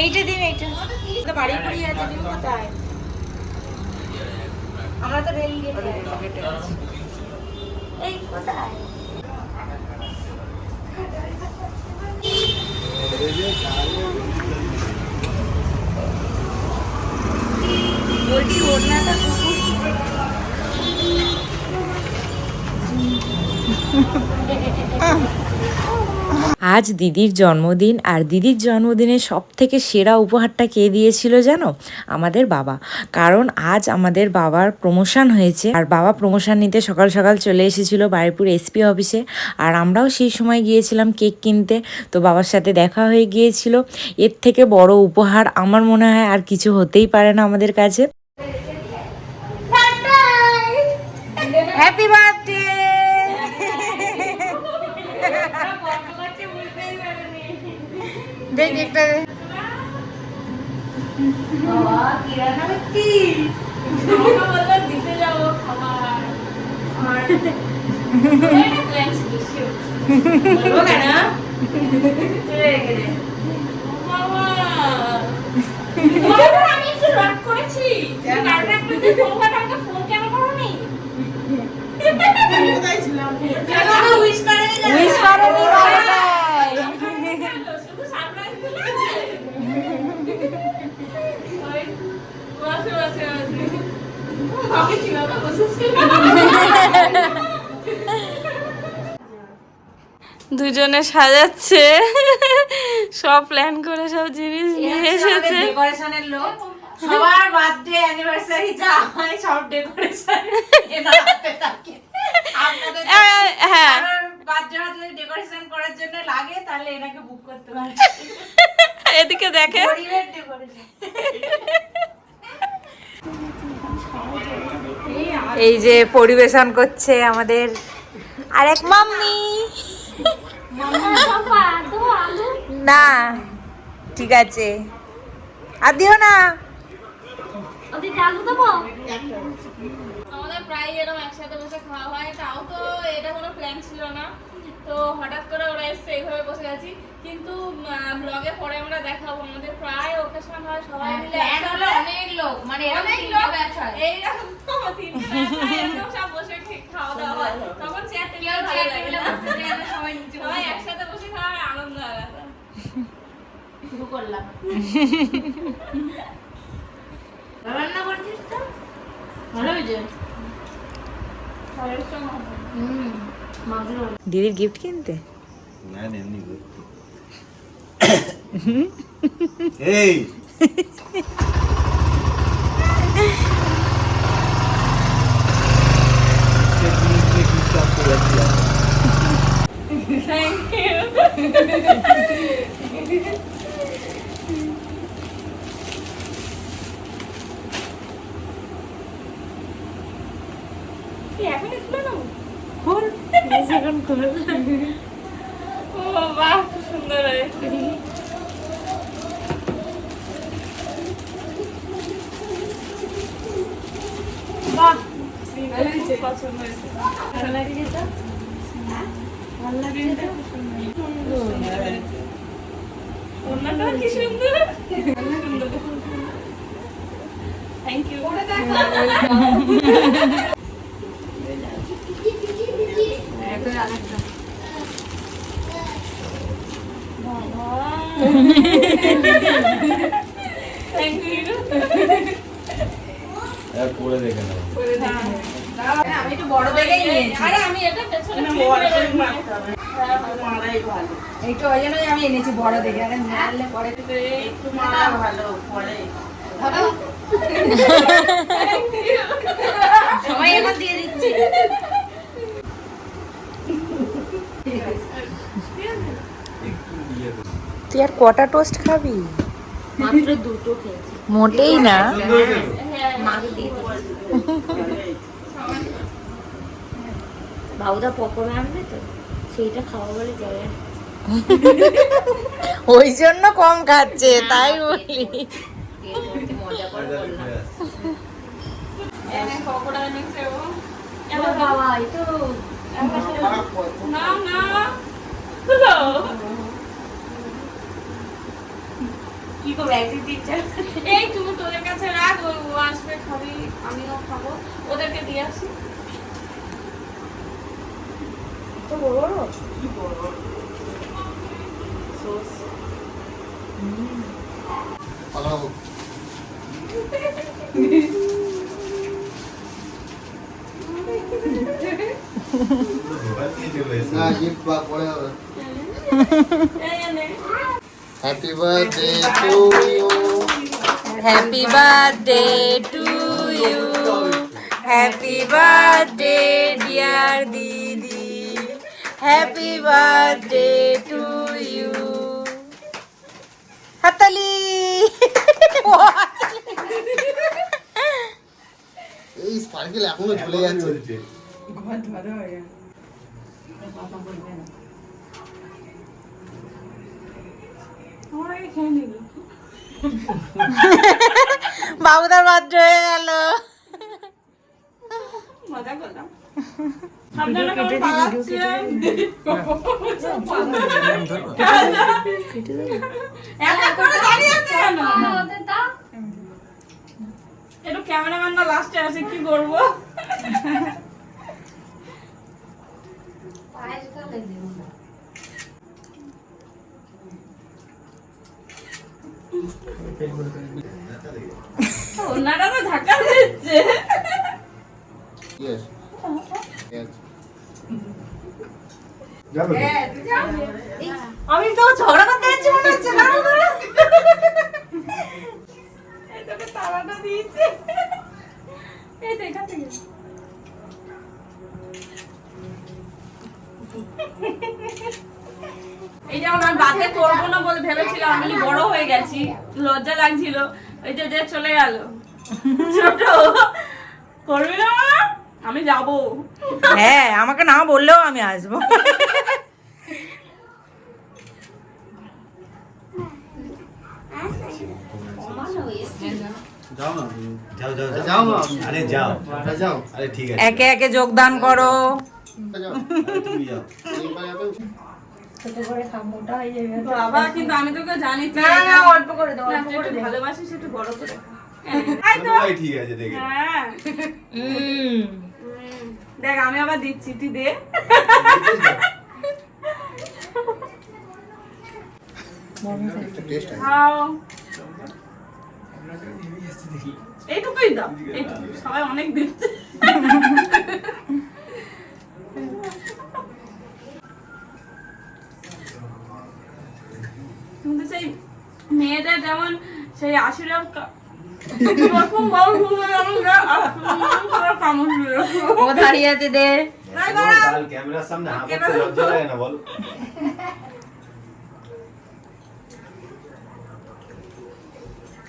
এইটা দিন, এইটা বাড়ি পড়ি আছে দিন কোথায়? আমরা তো রেল গেটে আছি। এই কোথায়? বলছি ওড়নাটা আজ দিদির জন্মদিন, আর দিদির জন্মদিনে সব থেকে সেরা উপহারটা কে দিয়েছিল জানো? আমাদের বাবা। কারণ আজ আমাদের বাবার প্রমোশন হয়েছে, আর বাবা প্রমোশন নিতে সকাল সকাল চলে এসেছিল বারুইপুর এসপি অফিসে, আর আমরাও সেই সময় গিয়েছিলাম কেক কিনতে। তো বাবার সাথে দেখা হয়ে গিয়েছিল। এর থেকে বড় উপহার আমার মনে হয় আর কিছু হতেই পারে না আমাদের কাছে। Happy birthday. দেখ একটা দিতে যাবো খাবার। আমি একটু রাগ করেছি। ফোন কেন করোনি? উইশ করেনি। দুজনে সাজাচ্ছে, সব প্ল্যান করে সব জিনিস নিয়ে এসেছে। ডেকোরেশনের লোক, সবার বার্থডে অ্যানিভার্সারি যা হয় সব ডেকোরেশন এনার হাতে থাকে। আপনাদের হ্যাঁ, বার্থডে হাতে ডেকোরেশন করার জন্য লাগে, তাহলে এনাকে বুক করতে পারে। এদিকে দেখে গরিবের ডেকোরেশন। এই যে পরিবেশন করছে আমাদের আরেক মাম্মি। না ঠিক আছে, আর দিও না। আমাদের প্রায় এরকম একসাথে বসে খাওয়া হয়, তাও তো এটা কোনো প্ল্যান ছিল না। তো হঠাৎ করে ওরা এসছে, এইভাবে বসে আছি। কিন্তু ব্লগে পরে আমরা দেখাবো, আমাদের প্রায় ওকেশন হয় সবাই মিলে অনেক লোক, মানে অনেক লোক এইরকম এরকম সব বসে খাওয়া দাওয়া হয়। তখন চেয়ার টেবিলে ভালো লাগে, সবাই একসাথে বসে খাওয়া হয়, আনন্দ আলাদা। শুরু করলাম। রান্না করছিস তো ভালো হয়েছে। দিদির গিফট কিনতে এই এখনই খুলে নেবো। ও বাহ, খুব সুন্দর হয়েছে। বাহ, খুব পছন্দ হয়েছে। ভালো লাগে এটা? ভালো লাগে এটা? ওড়নাটা কি সুন্দর। Thank you. পরে দেখে নাও। আমি একটু বড় দেখেই নিয়েছি। আরে আমি এটা পেছনে একটু ওই জন্যই আমি এনেছি বড় দেখে। আরে মারলে পরে একটু মারা ভালো, পরে সবাই এখন দিয়ে দিচ্ছি। তুই আর কটা টোস্ট খাবি? মাত্র দুটো খেয়েছি। মোটেই না। মাকে দিয়ে দিচ্ছি। বাবুদা পকোড়া আনবে তো, সেইটা খাওয়া বলে যাবে। ওই জন্য কম খাচ্ছে, তাই বলি। মজা করে বললাম। পকোড়া এনেছে ও। বাবা এই তো না না হলো। করবো একদিন 3-4? এই তুমি তোদের কাছে রাখ, ও আসবে খাবি, আমিও খাবো, ওদেরকে দিয়ে আসি। তো বড় বড় Happy birthday to you. Happy birthday to you, happy birthday dear didi, happy birthday to you. হাততালি। এই স্পার্কেল এখনো ঝুলে যাচ্ছে। বাবুদার বার্থডে হয়ে গেল। মজা করলাম। আপনারা কেমন পালাচ্ছেন? এক এক করে দাঁড়িয়ে আছে কেন? একটু ক্যামেরাম্যান না লাস্টে আসে, কি করবো? ওনারা তো ধাক্কা দিচ্ছে। Yes. Yes. আমি তো ঝগড়া করতে যাচ্ছি মনে হচ্ছে না। এই তোকে তালাটা দিয়েছে। এই তো এখান থেকে। এই যেমন আমি বাদে করবো না বলে ভেবেছিলাম, আমি বড় হয়ে গেছি, লজ্জা লাগছিল, ওই যে যে চলে গেল ছোট। করবি না মা? আমি যাবো। হ্যাঁ, আমাকে না বললেও আমি আসবো। যাও না, যাও যাও যাও যাও না। আরে যাও যাও। আরে ঠিক আছে একে একে যোগদান করো। যাও। আরে তুমি যাও এইবার যাবে। ছোট করে খা, মোটা হয়ে যাবে। বাবা কিন্তু আমি তোকে জানি তুই না না এটা- অল্প করে দাও, না, অল্প তুই করে একটু দাও। ভালোবাসিস, একটু বড় করে খা। ভাই ঠিক আছে দেখে হ্যাঁ দেখ আমি আবার দিচ্ছি, তুই দে। একটা টেস্ট আছে। খাও, এইটুকুই দাও, এইটুকু সবাই অনেক দিচ্ছে। কিন্তু সেই মেয়েদের যেমন সেই আশীর্বাদ প্রথম বড় ভুলে ও দাঁড়িয়ে আছে দে। কাল ক্যামেরার সামনে হাত করতে লজ্জা লাগে না বল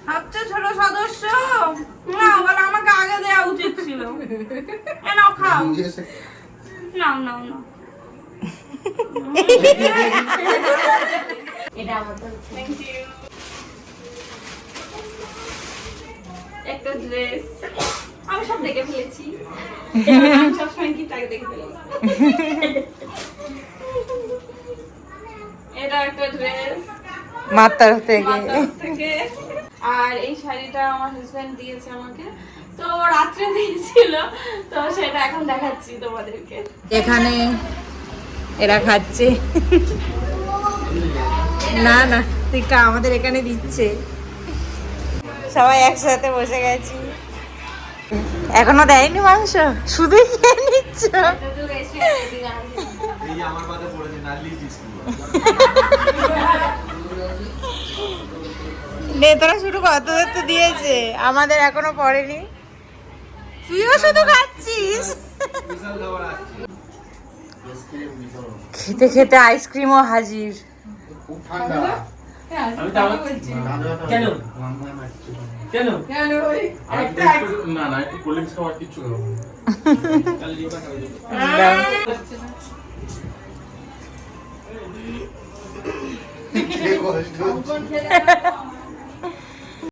সবচেয়ে ছোট সদস্য না বলে আমাকে আগে দেওয়া উচিত ছিল। এ নাও খাও, নাও নাও নাও। এটা আমার তো থ্যাংক ইউ। একটা ড্রেস আমি সব দেখে ফেলেছি, আমি সবসময় কি তাকে দেখে ফেলি। এটা একটা ড্রেস মার তরফ থেকে। থেকে, আর এই শাড়িটা আমার হাজবেন্ড দিয়েছে আমাকে, তো রাত্রে দিয়েছিল, তো সেটা এখন দেখাচ্ছি তোমাদেরকে। এখানে এরা খাচ্ছে। না না, তুই কা, আমাদের এখানে দিচ্ছে। সবাই একসাথে বসে গেছি। এখনো দেয়নি মাংস, শুধুই খেয়ে নিচ্ছ। এই যে আমার মাথায় পড়েছে নালি বিস্কুট নে তোরা শুরু কর, তোদের তো দিয়েছে, আমাদের এখনো পড়েনি। তুইও শুধু খাচ্ছিস। বিশাল খাবার আসছে খেতে খেতে আইসক্রিমও হাজির। খুব ঠান্ডা। আমি তো আবার কেন কেন না না একটু কোল্ড ড্রিঙ্কস খাওয়ার কিছু খাবো কে কষ্ট।